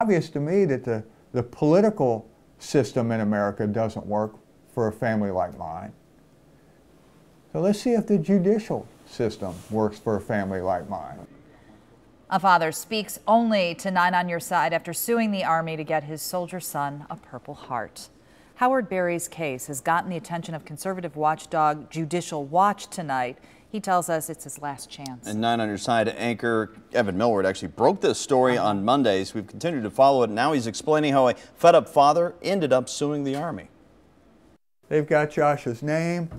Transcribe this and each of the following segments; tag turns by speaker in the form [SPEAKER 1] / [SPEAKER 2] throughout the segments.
[SPEAKER 1] Obvious to me that the political system in America doesn't work for a family like mine. So let's see if the judicial system works for a family like mine.
[SPEAKER 2] A father speaks only to 9 on Your Side after suing the Army to get his soldier son a Purple Heart. Howard Berry's case has gotten the attention of conservative watchdog Judicial Watch tonight. He tells us it's his last chance.
[SPEAKER 3] And 9 on Your Side anchor Evan Millward actually broke this story on Mondays. We've continued to follow it. Now he's explaining how a fed-up father ended up suing the Army.
[SPEAKER 1] They've got Josh's name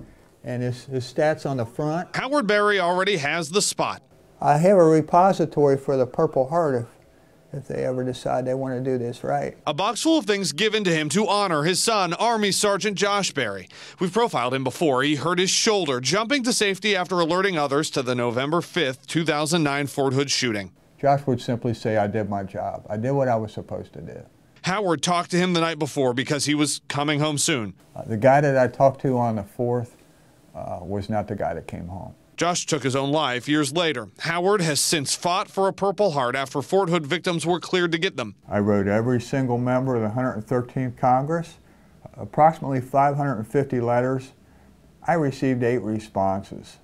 [SPEAKER 1] and his stats on the front.
[SPEAKER 4] Howard Berry already has the spot.
[SPEAKER 1] I have a repository for the Purple Heart if they ever decide they want to do this right.
[SPEAKER 4] A box full of things given to him to honor his son, Army Sergeant Josh Berry. We've profiled him before. He hurt his shoulder jumping to safety after alerting others to the November 5th, 2009 Fort Hood shooting.
[SPEAKER 1] Josh would simply say, I did my job. I did what I was supposed to do.
[SPEAKER 4] Howard talked to him the night before because he was coming home soon.
[SPEAKER 1] The guy that I talked to on the 4th was not the guy that came home.
[SPEAKER 4] Josh took his own life years later. Howard has since fought for a Purple Heart after Fort Hood victims were cleared to get them.
[SPEAKER 1] I wrote every single member of the 113th Congress, approximately 550 letters. I received 8 responses.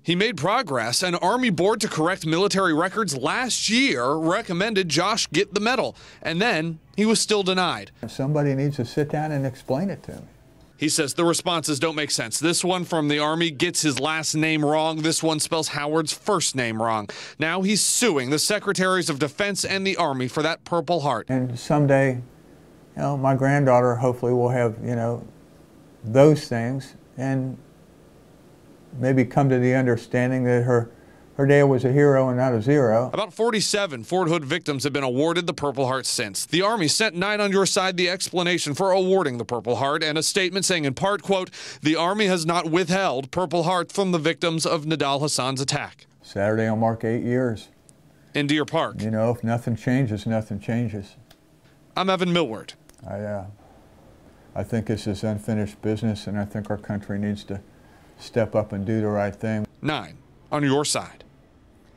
[SPEAKER 4] He made progress. An Army board to correct military records last year recommended Josh get the medal, and then he was still denied.
[SPEAKER 1] Somebody needs to sit down and explain it to me.
[SPEAKER 4] He says the responses don't make sense. This one from the Army gets his last name wrong. This one spells Howard's first name wrong. Now he's suing the Secretaries of Defense and the Army for that Purple Heart.
[SPEAKER 1] And someday, my granddaughter hopefully will have, those things and maybe come to the understanding that her dad was a hero and not a zero.
[SPEAKER 4] About 47 Fort Hood victims have been awarded the Purple Heart since. The Army sent 9 on Your Side the explanation for awarding the Purple Heart and a statement saying in part, quote, the Army has not withheld Purple Heart from the victims of Nidal Hasan's attack.
[SPEAKER 1] Saturday will mark 8 years.
[SPEAKER 4] In Deer Park.
[SPEAKER 1] If nothing changes, nothing changes.
[SPEAKER 4] I'm Evan Millward.
[SPEAKER 1] I think this is unfinished business, and I think our country needs to step up and do the right thing.
[SPEAKER 4] 9 on Your Side.